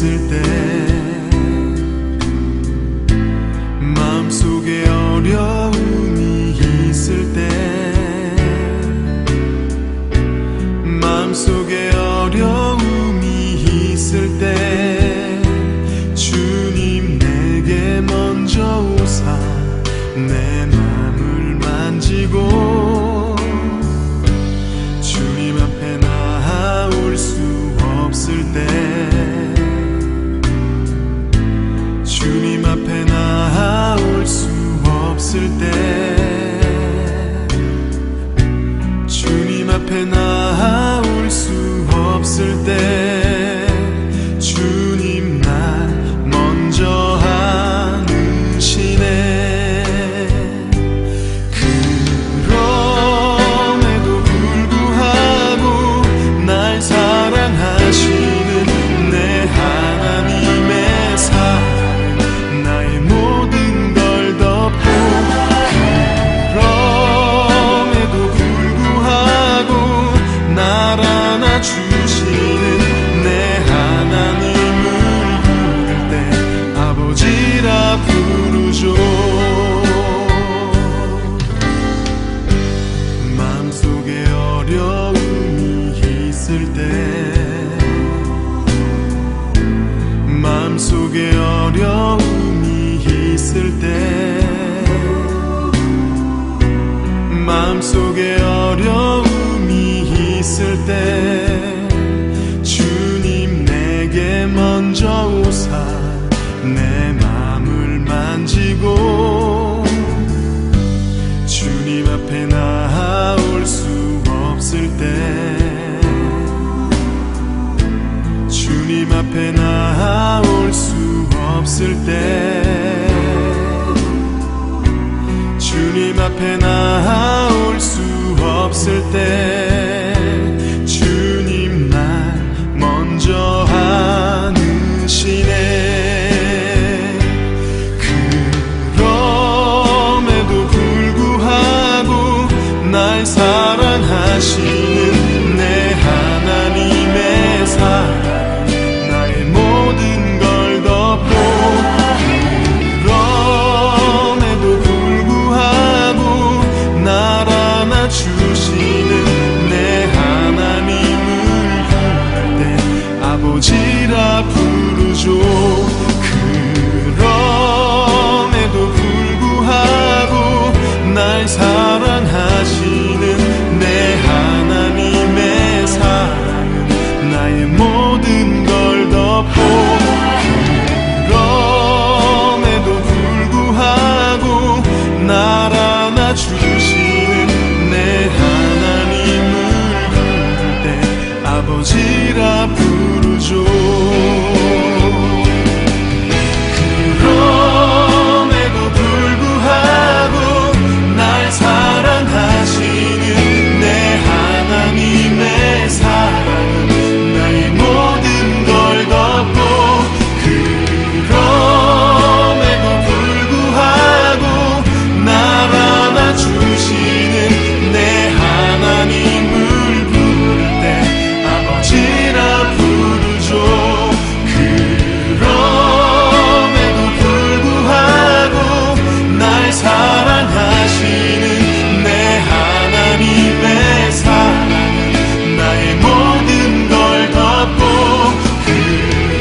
있을 때 마음속에 어려움이 있을 때 마음속에 어려움이 있을 때 주님 내게 먼저 오사 내 맘을 만지고 주님 앞에 나아올 수 없을 때 주님 앞에 나아올 수 없을 때 주님 앞에 나아올 수 없을 때 주님 날 먼저 안으시네. 그럼에도 불구하고 날 사랑하시는 내 하나님의 사랑 나의 모든 걸 덮고 그럼에도 불구하고 날 안아주시는 내 하나님을 부를 때 아버지라 부르죠. 마음속에 어려움이 있을 때 마음속에 어려움이 있을 때 마음속에 어려움이 있을 때 주님 내게 먼저 오사 내 맘을 만지고 주님 앞에 나아올 수 없을 때 주님 앞에 나아올 수 없을 때 주님 앞에 나아올 수 없을 때 주님 날 먼저 안으시네. 그럼에도 불구하고 날 사랑하시는 내 하나님의 사랑 나의 모든 걸 덮고 그럼에도 불구하고 날 안아주시는 내 하나님을 부를 때 아버지라 부르죠. 그럼에도 불구하고 날 사랑하시는 내 하나님의 사랑은 나의 모든 걸 덮고 그럼에도 불구하고 날 안아주시는 내 하나님을 부를 때 아버지라 부르죠. 그럼에도 불구하고 날 사랑하시는 내 하나님의 사랑은 나의 모든 걸 덮고 그럼에도 불구하고 날 안아주시는 내 하나님을 부를 때 아버지라 부르죠. 그럼에도 불구하고 날 사랑하시는 내 하나님의 사랑은 나의 모든 걸 덮고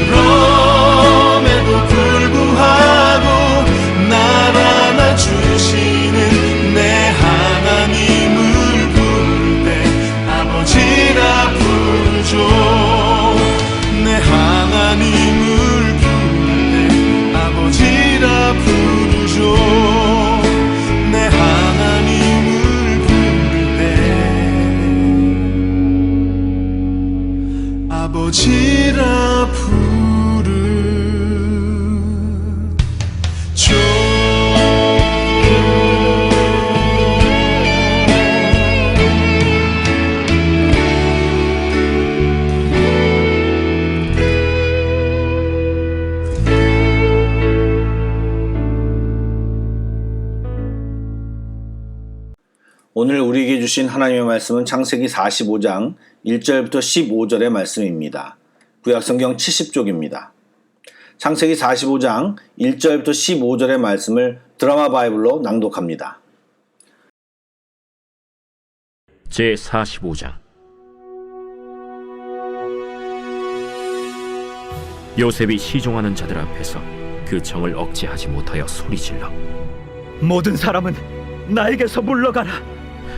그럼에도 불구하고 날 안아주시는 내 하나님을 부를 때 아버지라 부르죠. 내 하나님을 부를 때 아버지라 부르죠. 내 하나님을 부를 때 아버지라 부르죠. 오늘 우리에게 주신 하나님의 말씀은 창세기 45장 1절부터 15절의 말씀입니다. 구약성경 70쪽입니다. 창세기 45장 1절부터 15절의 말씀을 드라마 바이블로 낭독합니다. 제45장. 요셉이 시종하는 자들 앞에서 그 정을 억제하지 못하여 소리질러 모든 사람은 나에게서 물러가라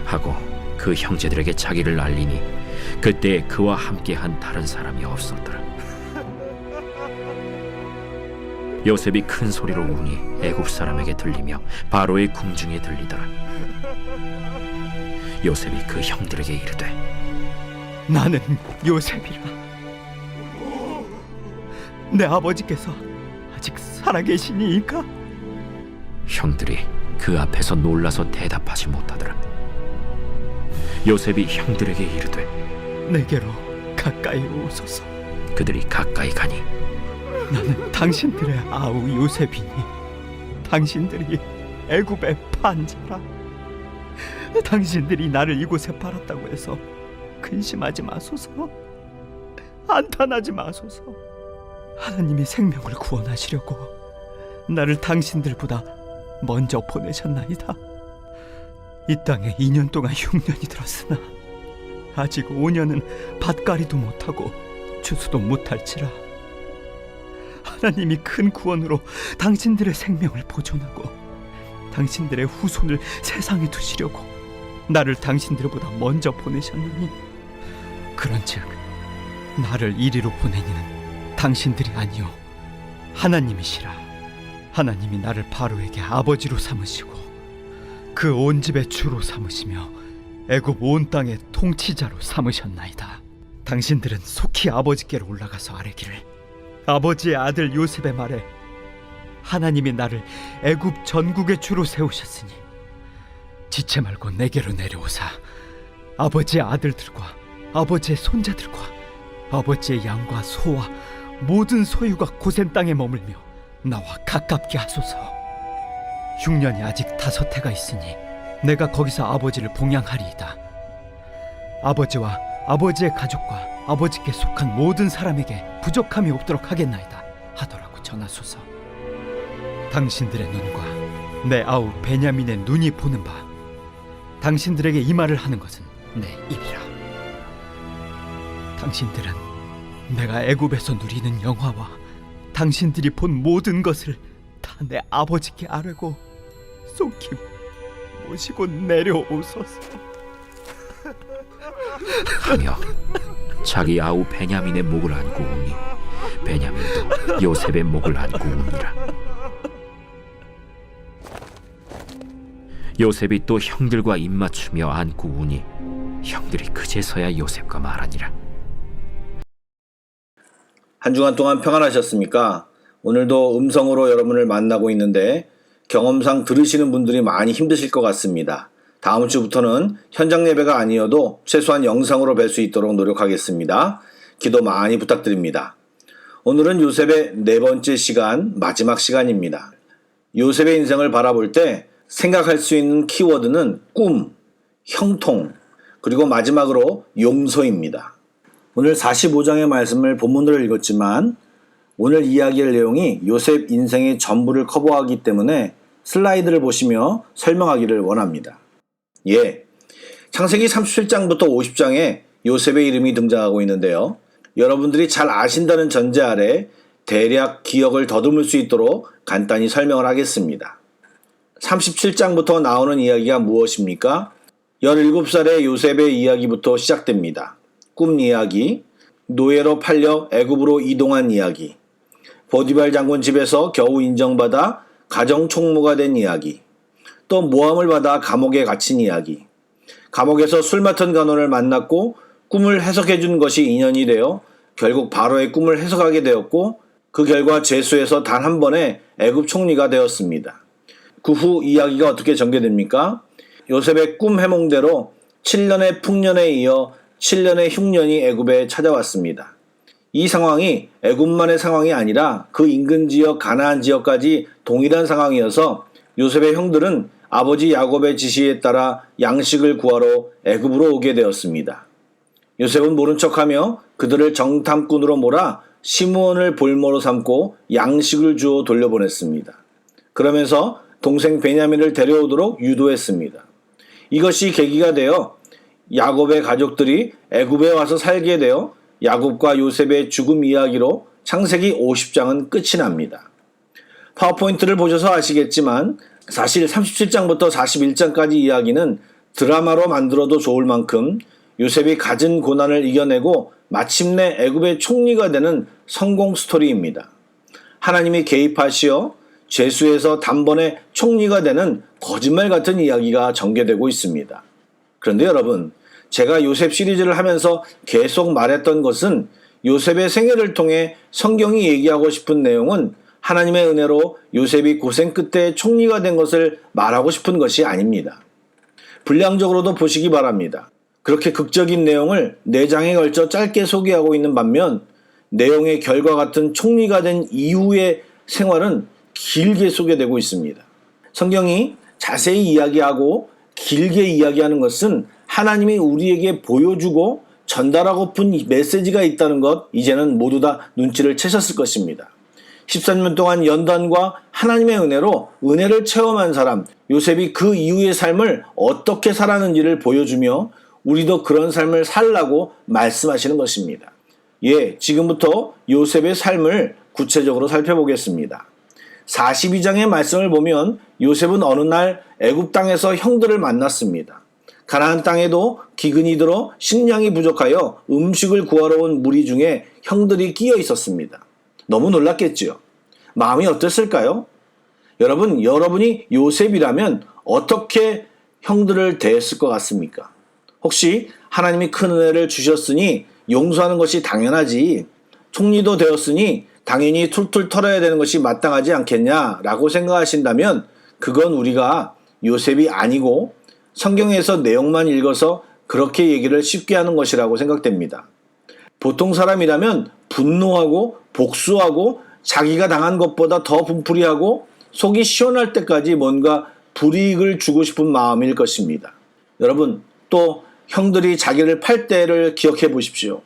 하고 그 형제들에게 자기를 알리니 그때 그와 함께한 다른 사람이 없었더라. 요셉이 큰 소리로 우니 애굽 사람에게 들리며 바로의 궁중에 들리더라. 요셉이 그 형들에게 이르되 나는 요셉이라 내 아버지께서 아직 살아계시니이까? 형들이 그 앞에서 놀라서 대답하지 못하더라. 요셉이 형들에게 이르되 내게로 가까이 오소서. 그들이 가까이 가니 나는 당신들의 아우 요셉이니 당신들이 애굽의 판자라. 당신들이 나를 이곳에 팔았다고 해서 근심하지 마소서. 안탄하지 마소서. 하나님이 생명을 구원하시려고 나를 당신들보다 먼저 보내셨나이다. 이 땅에 2년 동안 흉년이 들었으나 아직 5년은 밭갈이도 못하고 추수도 못할지라. 하나님이 큰 구원으로 당신들의 생명을 보존하고 당신들의 후손을 세상에 두시려고 나를 당신들보다 먼저 보내셨느니, 그런즉 나를 이리로 보내니는 당신들이 아니요 하나님이시라. 하나님이 나를 바로에게 아버지로 삼으시고 그 온 집의 주로 삼으시며 애굽 온 땅의 통치자로 삼으셨나이다. 당신들은 속히 아버지께로 올라가서 아뢰기를, 아버지의 아들 요셉의 말에 하나님이 나를 애굽 전국의 주로 세우셨으니 지체 말고 내게로 내려오사 아버지의 아들들과 아버지의 손자들과 아버지의 양과 소와 모든 소유가 고센 땅에 머물며 나와 가깝게 하소서. 흉년이 아직 5해가 있으니 내가 거기서 아버지를 봉양하리이다. 아버지와 아버지의 가족과 아버지께 속한 모든 사람에게 부족함이 없도록 하겠나이다 하더라고 전하소서. 당신들의 눈과 내 아우 베냐민의 눈이 보는 바 당신들에게 이 말을 하는 것은 내 입이라. 당신들은 내가 애굽에서 누리는 영화와 당신들이 본 모든 것을 다 내 아버지께 아뢰고 속히 모시고 내려오소서 하며 자기 아우 베냐민의 목을 안고 우니 베냐민도 요셉의 목을 안고 우니라. 요셉이 또 형들과 입맞추며 안고 우니 형들이 그제서야 요셉과 말하니라. 한 주간 동안 평안하셨습니까? 오늘도 음성으로 여러분을 만나고 있는데 경험상 들으시는 분들이 많이 힘드실 것 같습니다. 다음 주부터는 현장 예배가 아니어도 최소한 영상으로 뵐 수 있도록 노력하겠습니다. 기도 많이 부탁드립니다. 오늘은 요셉의 4번째 시간, 마지막 시간입니다. 요셉의 인생을 바라볼 때 생각할 수 있는 키워드는 꿈, 형통, 그리고 마지막으로 용서입니다. 오늘 45장의 말씀을 본문으로 읽었지만 오늘 이야기할 내용이 요셉 인생의 전부를 커버하기 때문에 슬라이드를 보시며 설명하기를 원합니다. 창세기 37장부터 50장에 요셉의 이름이 등장하고 있는데요. 여러분들이 잘 아신다는 전제 아래 대략 기억을 더듬을 수 있도록 간단히 설명을 하겠습니다. 37장부터 나오는 이야기가 무엇입니까? 17살의 요셉의 이야기부터 시작됩니다. 꿈 이야기, 노예로 팔려 애굽으로 이동한 이야기, 보디발 장군 집에서 겨우 인정받아 가정 총무가 된 이야기, 또 모함을 받아 감옥에 갇힌 이야기, 감옥에서 술 맡은 간원을 만났고 꿈을 해석해 준 것이 인연이 되어 결국 바로의 꿈을 해석하게 되었고 그 결과 제수에서 단 한 번의 애굽 총리가 되었습니다. 그 후 이야기가 어떻게 전개됩니까? 요셉의 꿈 해몽대로 7년의 풍년에 이어 7년의 흉년이 애굽에 찾아왔습니다. 이 상황이 애굽만의 상황이 아니라 그 인근 지역 가나안 지역까지 동일한 상황이어서 요셉의 형들은 아버지 야곱의 지시에 따라 양식을 구하러 애굽으로 오게 되었습니다. 요셉은 모른 척하며 그들을 정탐꾼으로 몰아 시므온을 볼모로 삼고 양식을 주어 돌려보냈습니다. 그러면서 동생 베냐민을 데려오도록 유도했습니다. 이것이 계기가 되어 야곱의 가족들이 애굽에 와서 살게 되어 야곱과 요셉의 죽음 이야기로 창세기 50장은 끝이 납니다. 파워포인트를 보셔서 아시겠지만 사실 37장부터 41장까지 이야기는 드라마로 만들어도 좋을 만큼 요셉이 갖은 고난을 이겨내고 마침내 애굽의 총리가 되는 성공 스토리입니다. 하나님이 개입하시어 죄수에서 단번에 총리가 되는 거짓말 같은 이야기가 전개되고 있습니다. 그런데 여러분, 제가 요셉 시리즈를 하면서 계속 말했던 것은 요셉의 생애를 통해 성경이 얘기하고 싶은 내용은 하나님의 은혜로 요셉이 고생 끝에 총리가 된 것을 말하고 싶은 것이 아닙니다. 분량적으로도 보시기 바랍니다. 그렇게 극적인 내용을 4장에 걸쳐 짧게 소개하고 있는 반면 내용의 결과 같은 총리가 된 이후의 생활은 길게 소개되고 있습니다. 성경이 자세히 이야기하고 길게 이야기하는 것은 하나님이 우리에게 보여주고 전달하고픈 메시지가 있다는 것, 이제는 모두 다 눈치를 채셨을 것입니다. 13년 동안 연단과 하나님의 은혜로 은혜를 체험한 사람, 요셉이 그 이후의 삶을 어떻게 살았는지를 보여주며 우리도 그런 삶을 살라고 말씀하시는 것입니다. 지금부터 요셉의 삶을 구체적으로 살펴보겠습니다. 42장의 말씀을 보면 요셉은 어느 날 애굽 땅에서 형들을 만났습니다. 가나안 땅에도 기근이 들어 식량이 부족하여 음식을 구하러 온 무리 중에 형들이 끼어 있었습니다. 너무 놀랐겠지요. 마음이 어땠을까요? 여러분이 요셉이라면 어떻게 형들을 대했을 것 같습니까? 혹시 하나님이 큰 은혜를 주셨으니 용서하는 것이 당연하지, 총리도 되었으니 당연히 툴툴 털어야 되는 것이 마땅하지 않겠냐라고 생각하신다면 그건 우리가 요셉이 아니고 성경에서 내용만 읽어서 그렇게 얘기를 쉽게 하는 것이라고 생각됩니다. 보통 사람이라면 분노하고 복수하고 자기가 당한 것보다 더 분풀이하고 속이 시원할 때까지 뭔가 불이익을 주고 싶은 마음일 것입니다. 여러분, 또 형들이 자기를 팔 때를 기억해 보십시오.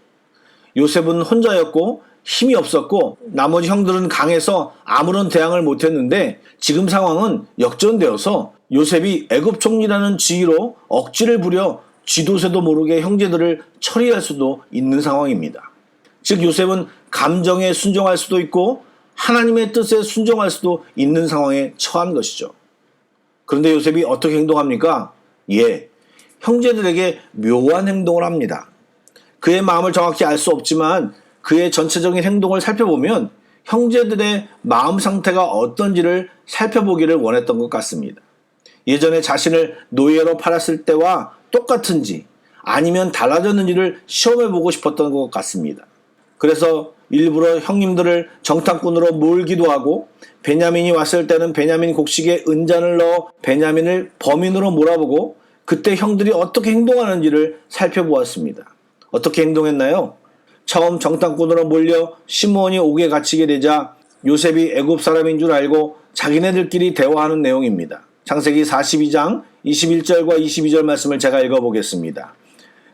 요셉은 혼자였고 힘이 없었고 나머지 형들은 강해서 아무런 대항을 못했는데 지금 상황은 역전되어서 요셉이 애굽 총리라는 지위로 억지를 부려 쥐도새도 모르게 형제들을 처리할 수도 있는 상황입니다. 즉 요셉은 감정에 순종할 수도 있고 하나님의 뜻에 순종할 수도 있는 상황에 처한 것이죠. 그런데 요셉이 어떻게 행동합니까? 형제들에게 묘한 행동을 합니다. 그의 마음을 정확히 알 수 없지만 그의 전체적인 행동을 살펴보면 형제들의 마음 상태가 어떤지를 살펴보기를 원했던 것 같습니다. 예전에 자신을 노예로 팔았을 때와 똑같은지 아니면 달라졌는지를 시험해보고 싶었던 것 같습니다. 그래서 일부러 형님들을 정탐꾼으로 몰기도 하고 베냐민이 왔을 때는 베냐민 곡식에 은잔을 넣어 베냐민을 범인으로 몰아보고 그때 형들이 어떻게 행동하는지를 살펴보았습니다. 어떻게 행동했나요? 처음 정탐꾼으로 몰려 시므온이 옥에 갇히게 되자 요셉이 애굽 사람인 줄 알고 자기네들끼리 대화하는 내용입니다. 창세기 42장 21절과 22절 말씀을 제가 읽어보겠습니다.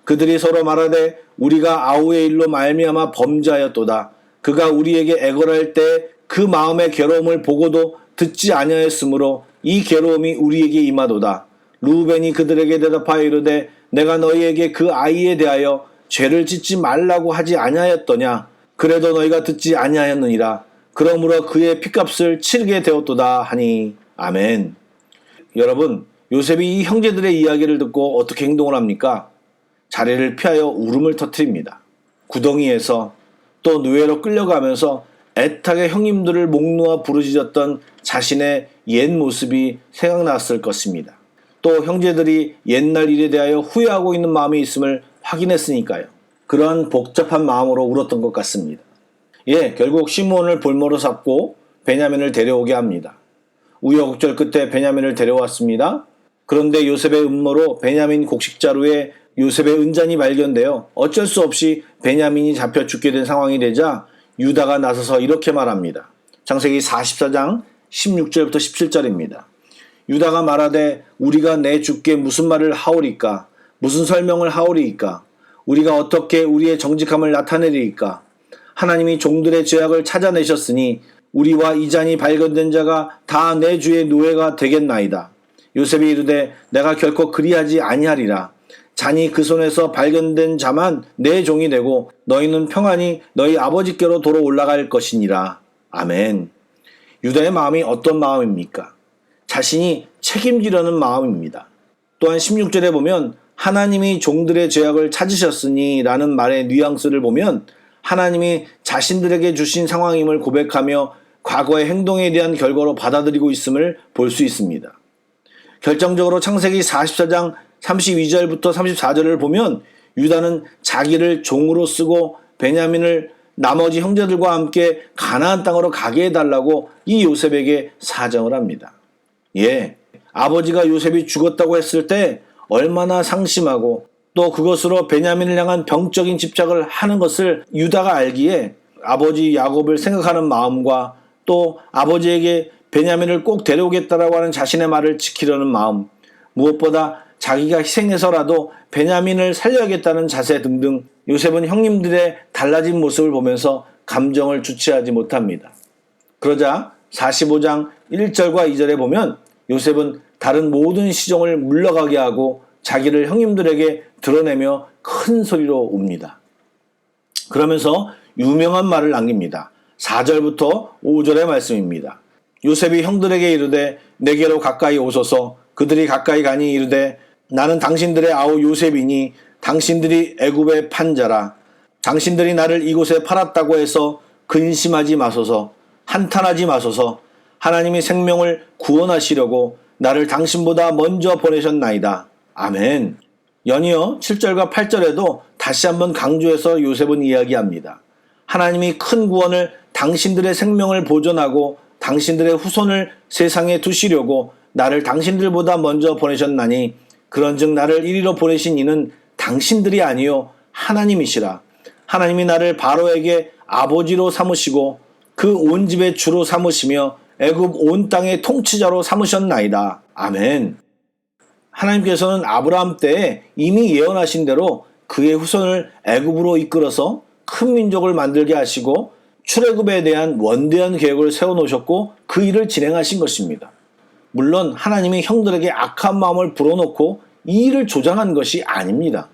그들이 서로 말하되 우리가 아우의 일로 말미암아 범죄하였도다. 그가 우리에게 애걸할 때 그 마음의 괴로움을 보고도 듣지 아니하였으므로 이 괴로움이 우리에게 임하도다. 루벤이 그들에게 대답하여 이르되 내가 너희에게 그 아이에 대하여 죄를 짓지 말라고 하지 아니하였더냐. 그래도 너희가 듣지 아니하였느니라. 그러므로 그의 핏값을 치르게 되었도다 하니. 아멘. 여러분, 요셉이 이 형제들의 이야기를 듣고 어떻게 행동을 합니까? 자리를 피하여 울음을 터뜨립니다. 구덩이에서 또 누에로 끌려가면서 애타게 형님들을 목 놓아 부르짖었던 자신의 옛 모습이 생각났을 것입니다. 또 형제들이 옛날 일에 대하여 후회하고 있는 마음이 있음을 확인했으니까요. 그러한 복잡한 마음으로 울었던 것 같습니다. 결국 시므온을 볼모로 삼고 베냐민을 데려오게 합니다. 우여곡절 끝에 베냐민을 데려왔습니다. 그런데 요셉의 음모로 베냐민 곡식자루에 요셉의 은잔이 발견되어 어쩔 수 없이 베냐민이 잡혀 죽게 된 상황이 되자 유다가 나서서 이렇게 말합니다. 창세기 44장 16절부터 17절입니다. 유다가 말하되 우리가 내 주께 무슨 말을 하오리까? 무슨 설명을 하오리이까? 우리가 어떻게 우리의 정직함을 나타내리이까? 하나님이 종들의 죄악을 찾아내셨으니 우리와 이 잔이 발견된 자가 다 내 주의 노예가 되겠나이다. 요셉이 이르되 내가 결코 그리하지 아니하리라. 잔이 그 손에서 발견된 자만 내 종이 되고 너희는 평안히 너희 아버지께로 도로 올라갈 것이니라. 아멘. 유다의 마음이 어떤 마음입니까? 자신이 책임지려는 마음입니다. 또한 16절에 보면 하나님이 종들의 죄악을 찾으셨으니 라는 말의 뉘앙스를 보면 하나님이 자신들에게 주신 상황임을 고백하며 과거의 행동에 대한 결과로 받아들이고 있음을 볼 수 있습니다. 결정적으로 창세기 44장 32절부터 34절을 보면 유다는 자기를 종으로 쓰고 베냐민을 나머지 형제들과 함께 가나안 땅으로 가게 해달라고 이 요셉에게 사정을 합니다. 예, 아버지가 요셉이 죽었다고 했을 때 얼마나 상심하고 또 그것으로 베냐민을 향한 병적인 집착을 하는 것을 유다가 알기에 아버지 야곱을 생각하는 마음과 또 아버지에게 베냐민을 꼭 데려오겠다라고 하는 자신의 말을 지키려는 마음, 무엇보다 자기가 희생해서라도 베냐민을 살려야겠다는 자세 등등 요셉은 형님들의 달라진 모습을 보면서 감정을 주체하지 못합니다. 그러자 45장 1절과 2절에 보면 요셉은 다른 모든 시종을 물러가게 하고 자기를 형님들에게 드러내며 큰 소리로 웁니다. 그러면서 유명한 말을 남깁니다. 4절부터 5절의 말씀입니다. 요셉이 형들에게 이르되 내게로 가까이 오소서. 그들이 가까이 가니 이르되 나는 당신들의 아우 요셉이니 당신들이 애굽의 판자라. 당신들이 나를 이곳에 팔았다고 해서 근심하지 마소서. 한탄하지 마소서. 하나님이 생명을 구원하시려고 나를 당신보다 먼저 보내셨나이다. 아멘. 연이어 7절과 8절에도 다시 한번 강조해서 요셉은 이야기합니다. 하나님이 큰 구원을 당신들의 생명을 보존하고 당신들의 후손을 세상에 두시려고 나를 당신들보다 먼저 보내셨나니 그런즉 나를 이리로 보내신 이는 당신들이 아니요 하나님이시라. 하나님이 나를 바로에게 아버지로 삼으시고 그 온 집의 주로 삼으시며 애굽 온 땅의 통치자로 삼으셨나이다. 아멘. 하나님께서는 아브라함 때에 이미 예언하신 대로 그의 후손을 애굽으로 이끌어서 큰 민족을 만들게 하시고 출애굽에 대한 원대한 계획을 세워놓으셨고 그 일을 진행하신 것입니다. 물론 하나님이 형들에게 악한 마음을 불어넣고 이 일을 조장한 것이 아닙니다.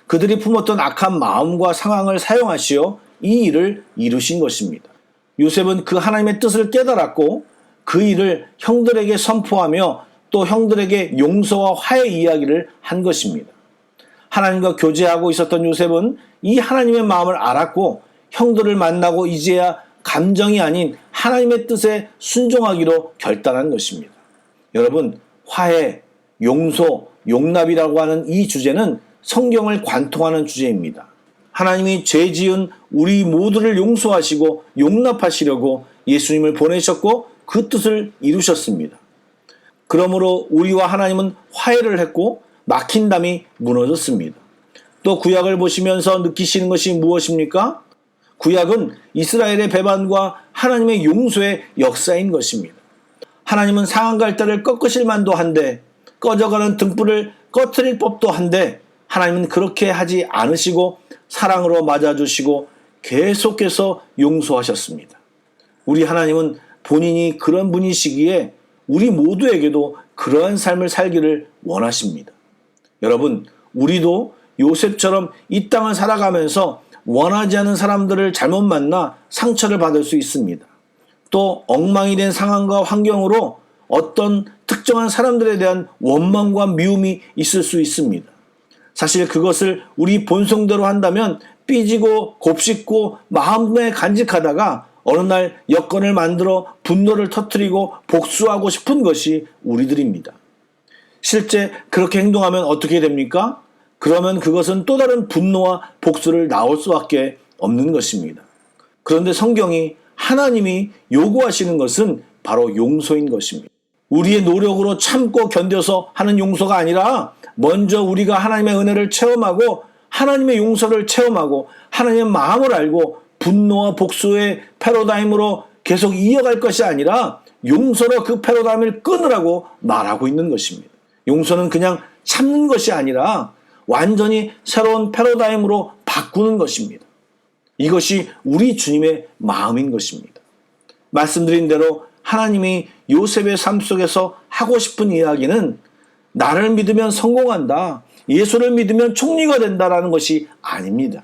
그들이 품었던 악한 마음과 상황을 사용하시어 이 일을 이루신 것입니다. 요셉은 그 하나님의 뜻을 깨달았고 그 일을 형들에게 선포하며 또 형들에게 용서와 화해 이야기를 한 것입니다. 하나님과 교제하고 있었던 요셉은 이 하나님의 마음을 알았고 형들을 만나고 이제야 감정이 아닌 하나님의 뜻에 순종하기로 결단한 것입니다. 여러분, 화해, 용서, 용납이라고 하는 이 주제는 성경을 관통하는 주제입니다. 하나님이 죄 지은 우리 모두를 용서하시고 용납하시려고 예수님을 보내셨고 그 뜻을 이루셨습니다. 그러므로 우리와 하나님은 화해를 했고 막힌 담이 무너졌습니다. 또 구약을 보시면서 느끼시는 것이 무엇입니까? 구약은 이스라엘의 배반과 하나님의 용서의 역사인 것입니다. 하나님은 상한 갈대를 꺾으실 만도 한데 꺼져가는 등불을 꺼트릴 법도 한데 하나님은 그렇게 하지 않으시고 사랑으로 맞아주시고 계속해서 용서하셨습니다. 우리 하나님은 본인이 그런 분이시기에 우리 모두에게도 그러한 삶을 살기를 원하십니다. 여러분, 우리도 요셉처럼 이 땅을 살아가면서 원하지 않은 사람들을 잘못 만나 상처를 받을 수 있습니다. 또 엉망이 된 상황과 환경으로 어떤 특정한 사람들에 대한 원망과 미움이 있을 수 있습니다. 사실 그것을 우리 본성대로 한다면 삐지고 곱씹고 마음에 간직하다가 어느 날 여건을 만들어 분노를 터뜨리고 복수하고 싶은 것이 우리들입니다. 실제 그렇게 행동하면 어떻게 됩니까? 그러면 그것은 또 다른 분노와 복수를 낳을 수밖에 없는 것입니다. 그런데 성경이 하나님이 요구하시는 것은 바로 용서인 것입니다. 우리의 노력으로 참고 견뎌서 하는 용서가 아니라 먼저 우리가 하나님의 은혜를 체험하고 하나님의 용서를 체험하고 하나님의 마음을 알고 분노와 복수의 패러다임으로 계속 이어갈 것이 아니라 용서로 그 패러다임을 끊으라고 말하고 있는 것입니다. 용서는 그냥 참는 것이 아니라 완전히 새로운 패러다임으로 바꾸는 것입니다. 이것이 우리 주님의 마음인 것입니다. 말씀드린 대로 하나님이 요셉의 삶 속에서 하고 싶은 이야기는 나를 믿으면 성공한다, 예수를 믿으면 총리가 된다라는 것이 아닙니다.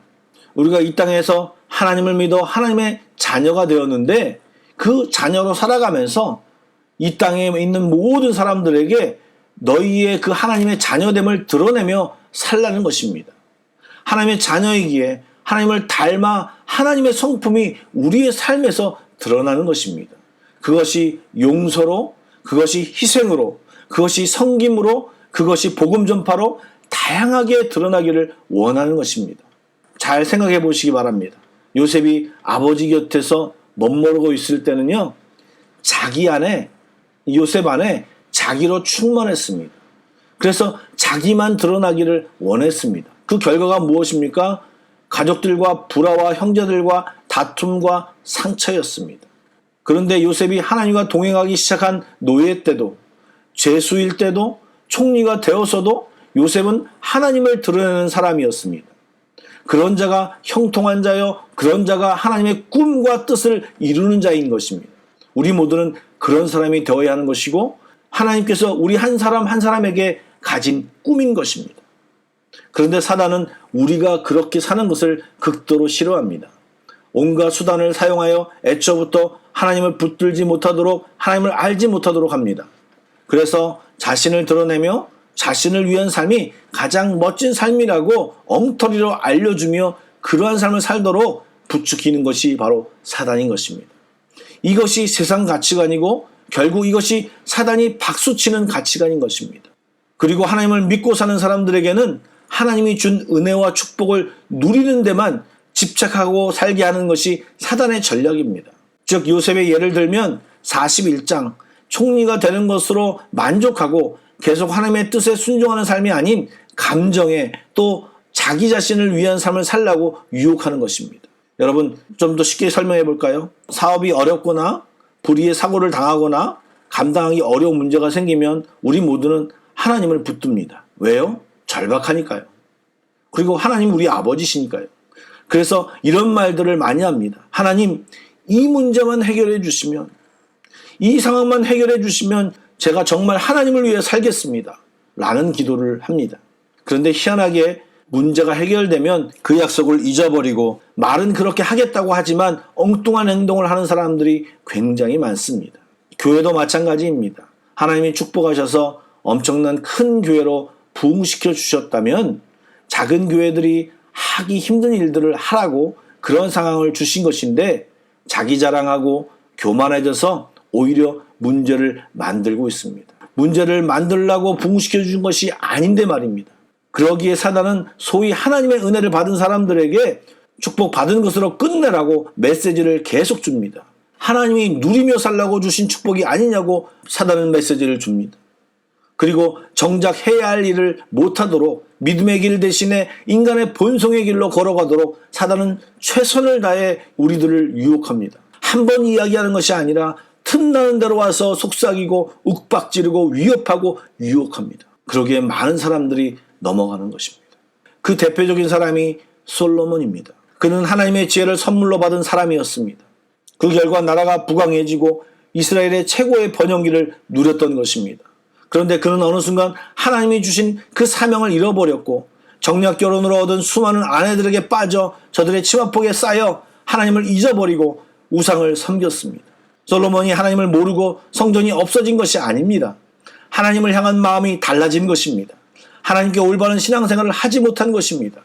우리가 이 땅에서 하나님을 믿어 하나님의 자녀가 되었는데 그 자녀로 살아가면서 이 땅에 있는 모든 사람들에게 너희의 그 하나님의 자녀됨을 드러내며 살라는 것입니다. 하나님의 자녀이기에 하나님을 닮아 하나님의 성품이 우리의 삶에서 드러나는 것입니다. 그것이 용서로, 그것이 희생으로, 그것이 섬김으로, 그것이 복음 전파로 다양하게 드러나기를 원하는 것입니다. 잘 생각해 보시기 바랍니다. 요셉이 아버지 곁에서 멋모르고 있을 때는요, 요셉 안에 자기로 충만했습니다. 그래서 자기만 드러나기를 원했습니다. 그 결과가 무엇입니까? 가족들과 불화와 형제들과 다툼과 상처였습니다. 그런데 요셉이 하나님과 동행하기 시작한 노예 때도, 죄수일 때도, 총리가 되어서도 요셉은 하나님을 드러내는 사람이었습니다. 그런 자가 형통한 자요, 그런 자가 하나님의 꿈과 뜻을 이루는 자인 것입니다. 우리 모두는 그런 사람이 되어야 하는 것이고, 하나님께서 우리 한 사람 한 사람에게 가진 꿈인 것입니다. 그런데 사단은 우리가 그렇게 사는 것을 극도로 싫어합니다. 온갖 수단을 사용하여 애초부터 하나님을 붙들지 못하도록, 하나님을 알지 못하도록 합니다. 그래서 자신을 드러내며 자신을 위한 삶이 가장 멋진 삶이라고 엉터리로 알려주며 그러한 삶을 살도록 부추기는 것이 바로 사단인 것입니다. 이것이 세상 가치관이고 결국 이것이 사단이 박수치는 가치관인 것입니다. 그리고 하나님을 믿고 사는 사람들에게는 하나님이 준 은혜와 축복을 누리는 데만 집착하고 살게 하는 것이 사단의 전략입니다. 즉 요셉의 예를 들면 41장 총리가 되는 것으로 만족하고 계속 하나님의 뜻에 순종하는 삶이 아닌 감정에 또 자기 자신을 위한 삶을 살라고 유혹하는 것입니다. 여러분 좀 더 쉽게 설명해 볼까요? 사업이 어렵거나 불의의 사고를 당하거나 감당하기 어려운 문제가 생기면 우리 모두는 하나님을 붙듭니다. 왜요? 절박하니까요. 그리고 하나님 우리 아버지시니까요. 그래서 이런 말들을 많이 합니다. 하나님 이 문제만 해결해 주시면, 이 상황만 해결해 주시면 제가 정말 하나님을 위해 살겠습니다 라는 기도를 합니다. 그런데 희한하게 문제가 해결되면 그 약속을 잊어버리고 말은 그렇게 하겠다고 하지만 엉뚱한 행동을 하는 사람들이 굉장히 많습니다. 교회도 마찬가지입니다. 하나님이 축복하셔서 엄청난 큰 교회로 부흥시켜 주셨다면 작은 교회들이 하기 힘든 일들을 하라고 그런 상황을 주신 것인데 자기 자랑하고 교만해져서 오히려 문제를 만들고 있습니다. 문제를 만들려고 부흥시켜 준 것이 아닌데 말입니다. 그러기에 사단은 소위 하나님의 은혜를 받은 사람들에게 축복받은 것으로 끝내라고 메시지를 계속 줍니다. 하나님이 누리며 살라고 주신 축복이 아니냐고 사단은 메시지를 줍니다. 그리고 정작 해야 할 일을 못하도록 믿음의 길 대신에 인간의 본성의 길로 걸어가도록 사단은 최선을 다해 우리들을 유혹합니다. 한 번 이야기하는 것이 아니라 틈나는 대로 와서 속삭이고 욱박지르고 위협하고 유혹합니다. 그러기에 많은 사람들이 넘어가는 것입니다. 그 대표적인 사람이 솔로몬입니다. 그는 하나님의 지혜를 선물로 받은 사람이었습니다. 그 결과 나라가 부강해지고 이스라엘의 최고의 번영기를 누렸던 것입니다. 그런데 그는 어느 순간 하나님이 주신 그 사명을 잃어버렸고 정략 결혼으로 얻은 수많은 아내들에게 빠져 저들의 치마폭에 쌓여 하나님을 잊어버리고 우상을 섬겼습니다. 솔로몬이 하나님을 모르고 성전이 없어진 것이 아닙니다. 하나님을 향한 마음이 달라진 것입니다. 하나님께 올바른 신앙생활을 하지 못한 것입니다.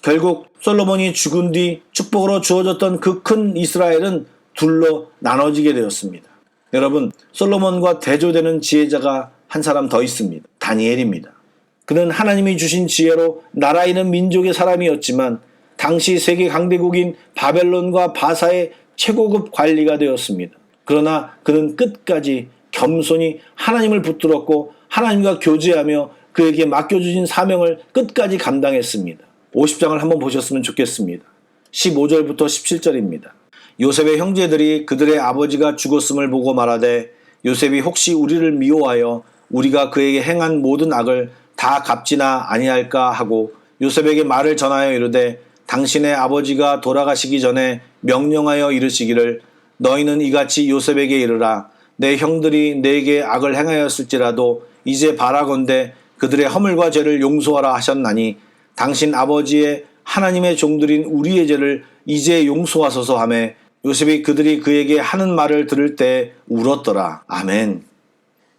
결국 솔로몬이 죽은 뒤 축복으로 주어졌던 그 큰 이스라엘은 둘로 나눠지게 되었습니다. 여러분, 솔로몬과 대조되는 지혜자가 한 사람 더 있습니다. 다니엘입니다. 그는 하나님이 주신 지혜로 나라 있는 민족의 사람이었지만 당시 세계 강대국인 바벨론과 바사의 최고급 관리가 되었습니다. 그러나 그는 끝까지 겸손히 하나님을 붙들었고 하나님과 교제하며 그에게 맡겨주신 사명을 끝까지 감당했습니다. 50장을 한번 보셨으면 좋겠습니다. 15절부터 17절입니다. 요셉의 형제들이 그들의 아버지가 죽었음을 보고 말하되 요셉이 혹시 우리를 미워하여 우리가 그에게 행한 모든 악을 다 갚지나 아니할까 하고 요셉에게 말을 전하여 이르되 당신의 아버지가 돌아가시기 전에 명령하여 이르시기를 너희는 이같이 요셉에게 이르라. 내 형들이 내게 악을 행하였을지라도 이제 바라건대 그들의 허물과 죄를 용서하라 하셨나니 당신 아버지의 하나님의 종들인 우리의 죄를 이제 용서하소서 하매 요셉이 그들이 그에게 하는 말을 들을 때 울었더라. 아멘.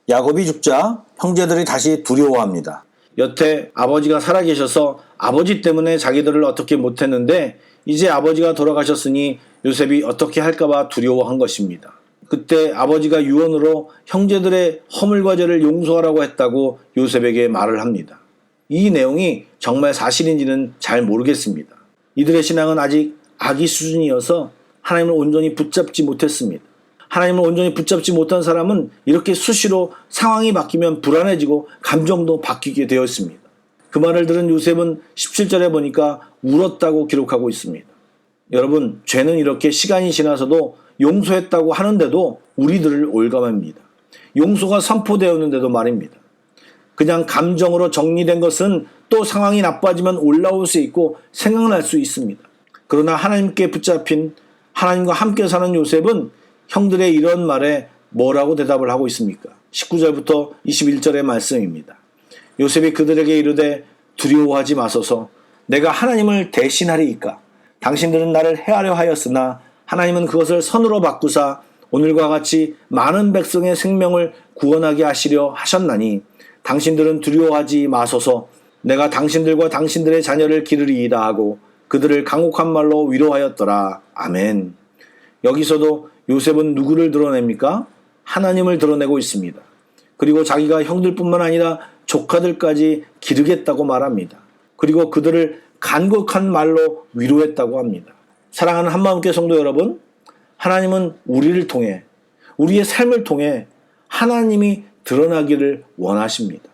야곱이 죽자 형제들이 다시 두려워합니다. 여태 아버지가 살아계셔서 아버지 때문에 자기들을 어떻게 못했는데 이제 아버지가 돌아가셨으니 요셉이 어떻게 할까봐 두려워한 것입니다. 그때 아버지가 유언으로 형제들의 허물과 죄를 용서하라고 했다고 요셉에게 말을 합니다. 이 내용이 정말 사실인지는 잘 모르겠습니다. 이들의 신앙은 아직 아기 수준이어서 하나님을 온전히 붙잡지 못했습니다. 하나님을 온전히 붙잡지 못한 사람은 이렇게 수시로 상황이 바뀌면 불안해지고 감정도 바뀌게 되어 있습니다. 그 말을 들은 요셉은 17절에 보니까 울었다고 기록하고 있습니다. 여러분, 죄는 이렇게 시간이 지나서도 용서했다고 하는데도 우리들을 올감합니다. 용서가 선포되었는데도 말입니다. 그냥 감정으로 정리된 것은 또 상황이 나빠지면 올라올 수 있고 생각날 수 있습니다. 그러나 하나님께 붙잡힌 하나님과 함께 사는 요셉은 형들의 이런 말에 뭐라고 대답을 하고 있습니까? 19절부터 21절의 말씀입니다. 요셉이 그들에게 이르되 두려워하지 마소서. 내가 하나님을 대신하리이까. 당신들은 나를 해하려 하였으나 하나님은 그것을 선으로 바꾸사 오늘과 같이 많은 백성의 생명을 구원하게 하시려 하셨나니 당신들은 두려워하지 마소서. 내가 당신들과 당신들의 자녀를 기르리이다 하고 그들을 강혹한 말로 위로하였더라. 아멘. 여기서도 요셉은 누구를 드러냅니까? 하나님을 드러내고 있습니다. 그리고 자기가 형들뿐만 아니라 조카들까지 기르겠다고 말합니다. 그리고 그들을 간곡한 말로 위로했다고 합니다. 사랑하는 한마음교회 성도 여러분, 하나님은 우리를 통해, 우리의 삶을 통해 하나님이 드러나기를 원하십니다.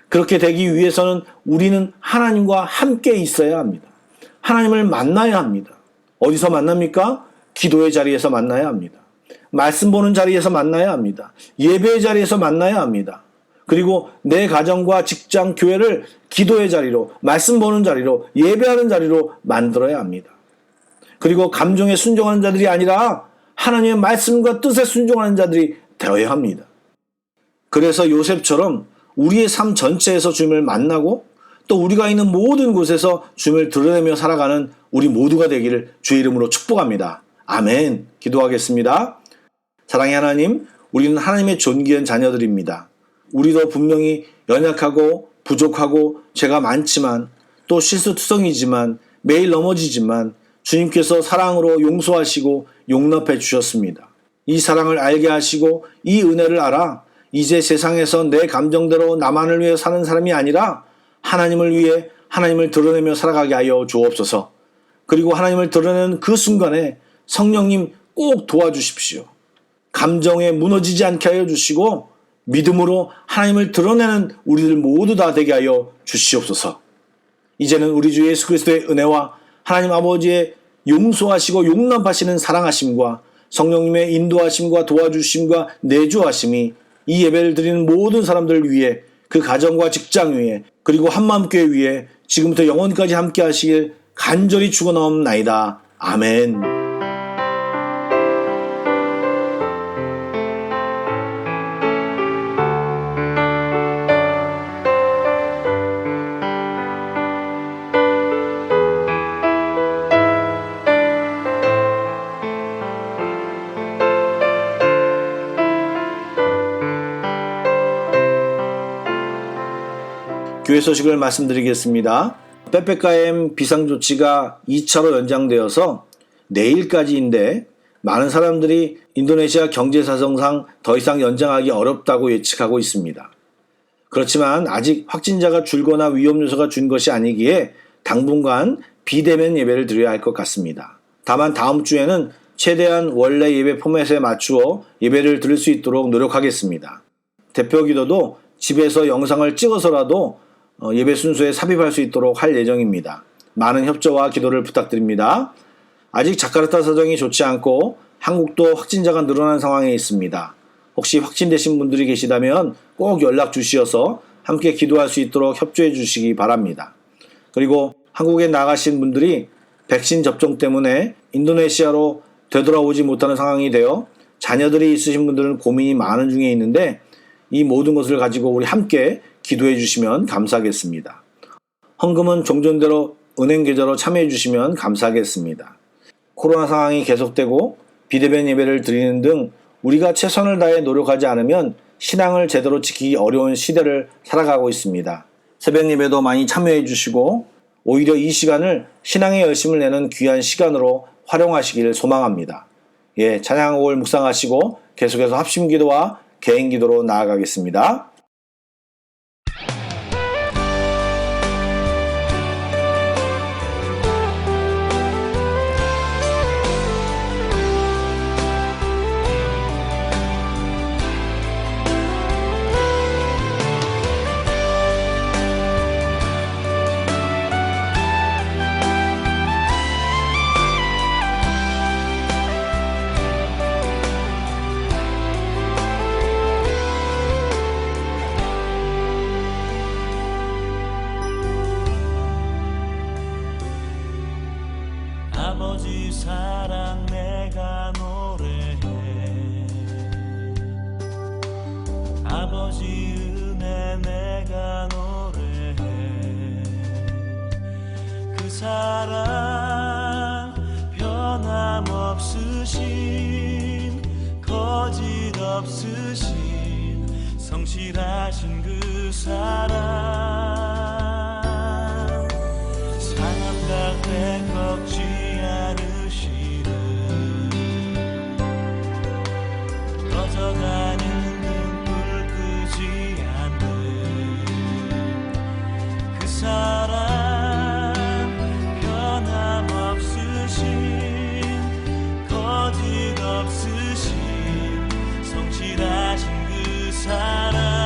그렇게 되기 위해서는 우리는 하나님과 함께 있어야 합니다. 하나님을 만나야 합니다. 어디서 만납니까? 기도의 자리에서 만나야 합니다. 말씀 보는 자리에서 만나야 합니다. 예배의 자리에서 만나야 합니다. 그리고 내 가정과 직장, 교회를 기도의 자리로, 말씀 보는 자리로, 예배하는 자리로 만들어야 합니다. 그리고 감정에 순종하는 자들이 아니라 하나님의 말씀과 뜻에 순종하는 자들이 되어야 합니다. 그래서 요셉처럼 우리의 삶 전체에서 주님을 만나고 또 우리가 있는 모든 곳에서 주님을 드러내며 살아가는 우리 모두가 되기를 주의 이름으로 축복합니다. 아멘. 기도하겠습니다. 사랑의 하나님, 우리는 하나님의 존귀한 자녀들입니다. 우리도 분명히 연약하고 부족하고 죄가 많지만 또 실수투성이지만 매일 넘어지지만 주님께서 사랑으로 용서하시고 용납해 주셨습니다. 이 사랑을 알게 하시고 이 은혜를 알아 이제 세상에서 내 감정대로 나만을 위해 사는 사람이 아니라 하나님을 위해 하나님을 드러내며 살아가게 하여 주옵소서. 그리고 하나님을 드러내는 그 순간에 성령님 꼭 도와주십시오. 감정에 무너지지 않게 하여 주시고 믿음으로 하나님을 드러내는 우리들 모두 다 되게 하여 주시옵소서. 이제는 우리 주 예수 그리스도의 은혜와 하나님 아버지의 용서하시고 용납하시는 사랑하심과 성령님의 인도하심과 도와주심과 내주하심이 이 예배를 드리는 모든 사람들 위해 그 가정과 직장 위에 그리고 한마음교회 위에 지금부터 영원까지 함께 하시길 간절히 축원하옵나이다. 아멘. 교회 소식을 말씀드리겠습니다. 빼빼까엠 비상조치가 2차로 연장되어서 내일까지인데 많은 사람들이 인도네시아 경제사정상 더 이상 연장하기 어렵다고 예측하고 있습니다. 그렇지만 아직 확진자가 줄거나 위험 요소가 준 것이 아니기에 당분간 비대면 예배를 드려야 할 것 같습니다. 다만 다음 주에는 최대한 원래 예배 포맷에 맞추어 예배를 드릴 수 있도록 노력하겠습니다. 대표 기도도 집에서 영상을 찍어서라도 예배 순서에 삽입할 수 있도록 할 예정입니다. 많은 협조와 기도를 부탁드립니다. 아직 자카르타 사정이 좋지 않고 한국도 확진자가 늘어난 상황에 있습니다. 혹시 확진되신 분들이 계시다면 꼭 연락 주시어서 함께 기도할 수 있도록 협조해 주시기 바랍니다. 그리고 한국에 나가신 분들이 백신 접종 때문에 인도네시아로 되돌아오지 못하는 상황이 되어 자녀들이 있으신 분들은 고민이 많은 중에 있는데 이 모든 것을 가지고 우리 함께 기도해 주시면 감사하겠습니다. 헌금은 종전대로 은행 계좌로 참여해 주시면 감사하겠습니다. 코로나 상황이 계속되고 비대면 예배를 드리는 등 우리가 최선을 다해 노력하지 않으면 신앙을 제대로 지키기 어려운 시대를 살아가고 있습니다. 새벽 예배도 많이 참여해 주시고 오히려 이 시간을 신앙의 열심을 내는 귀한 시간으로 활용하시기를 소망합니다. 찬양곡을 묵상하시고 계속해서 합심기도와 개인기도로 나아가겠습니다. 아버지 사랑 내가 노래해 아버지 은혜 내가 노래해 그 사랑 변함없으신 거짓 없으신 성실하신 그 사랑 상한 가운데 꺾지 않으시는 꺼져가는 등불 끄지 않는 그 사랑 변함없으신 거짓 없으신 성실하신 그 사랑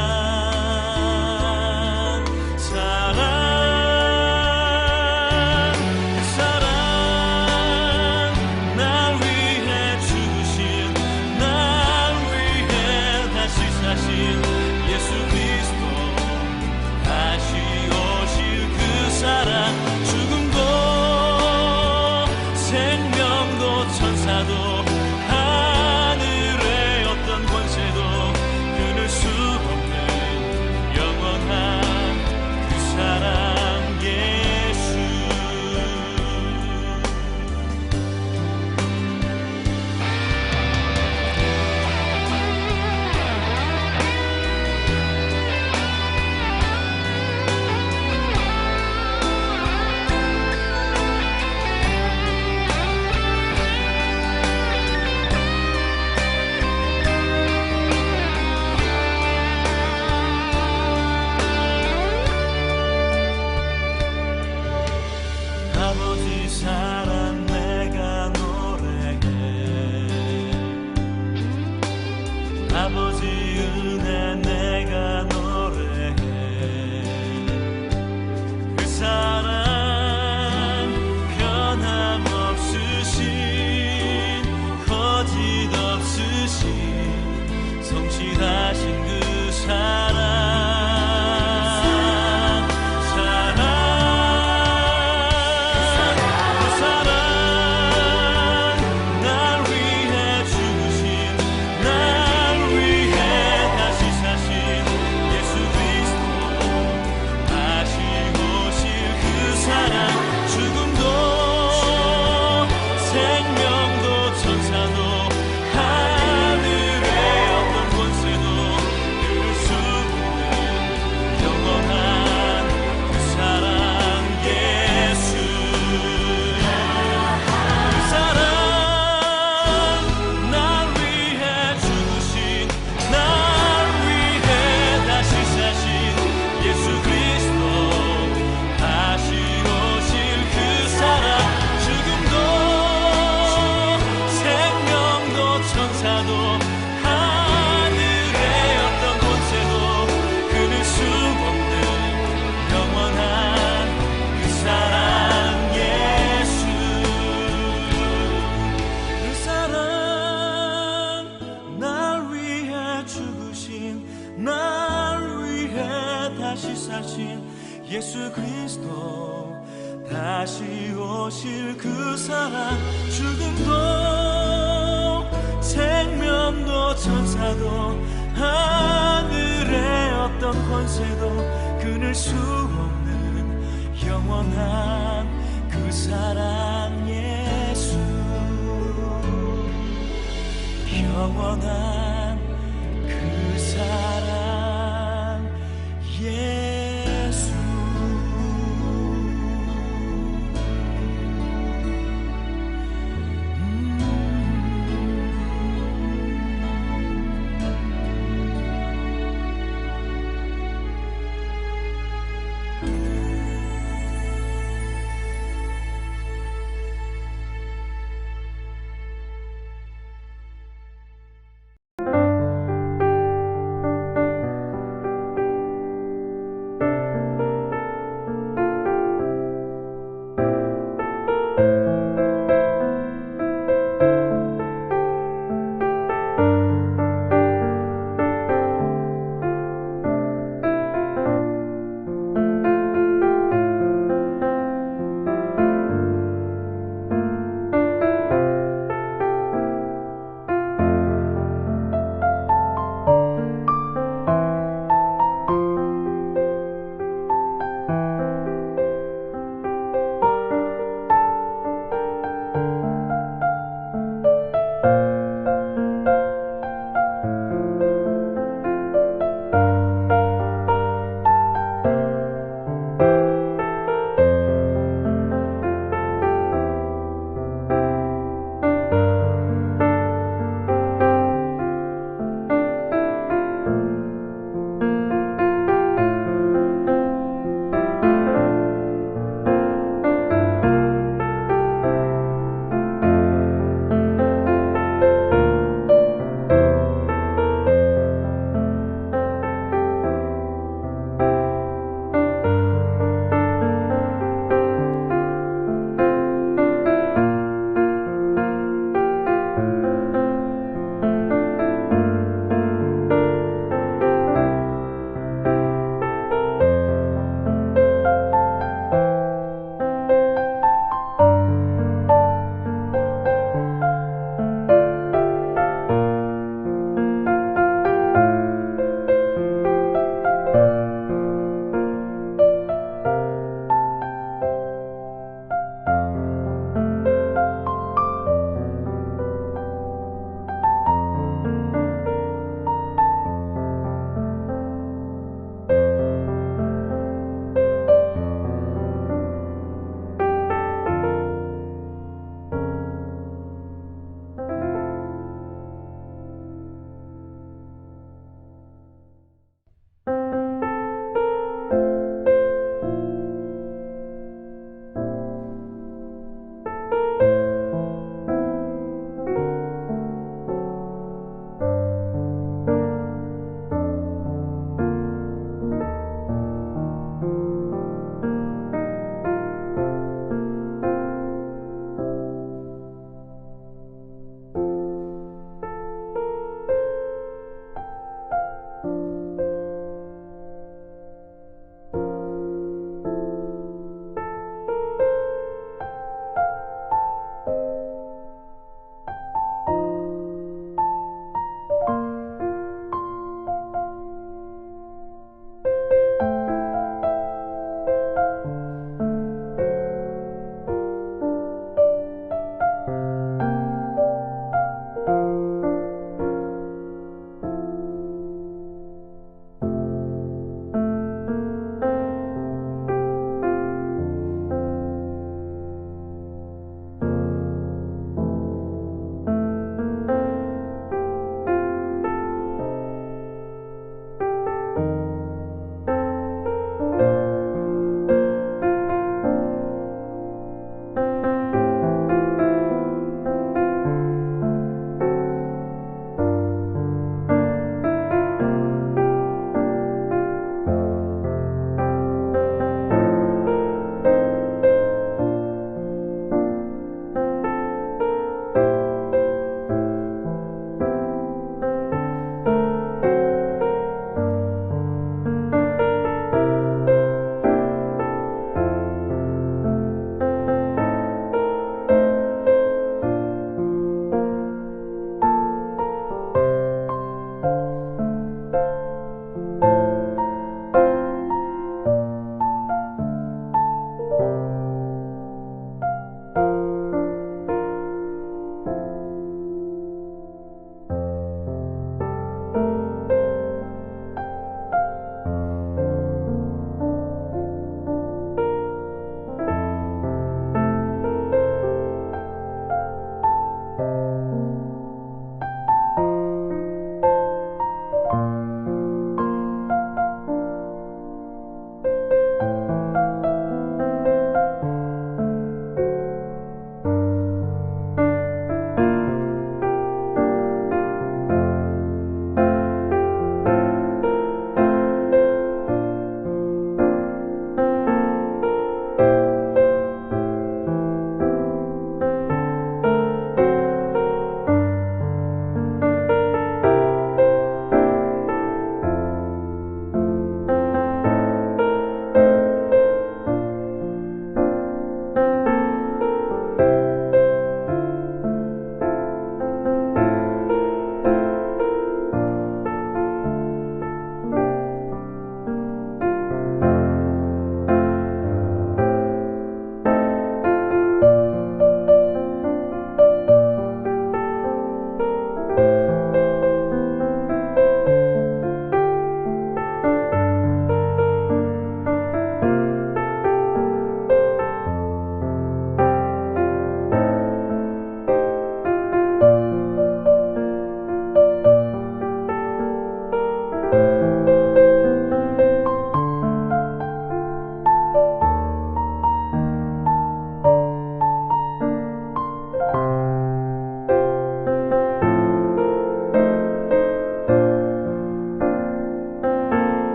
아버지 사랑 내가 노래해 아버지 은혜 내가 노래해 그 사랑 변함없으신 거짓 없으신 성실하신 그 사랑 예수 그리스도 다시 오실 그 사랑, 죽음도 생명도 천사도 하늘의 어떤 권세도 끊을 수 없는 영원한 그 사랑 예수, 영원한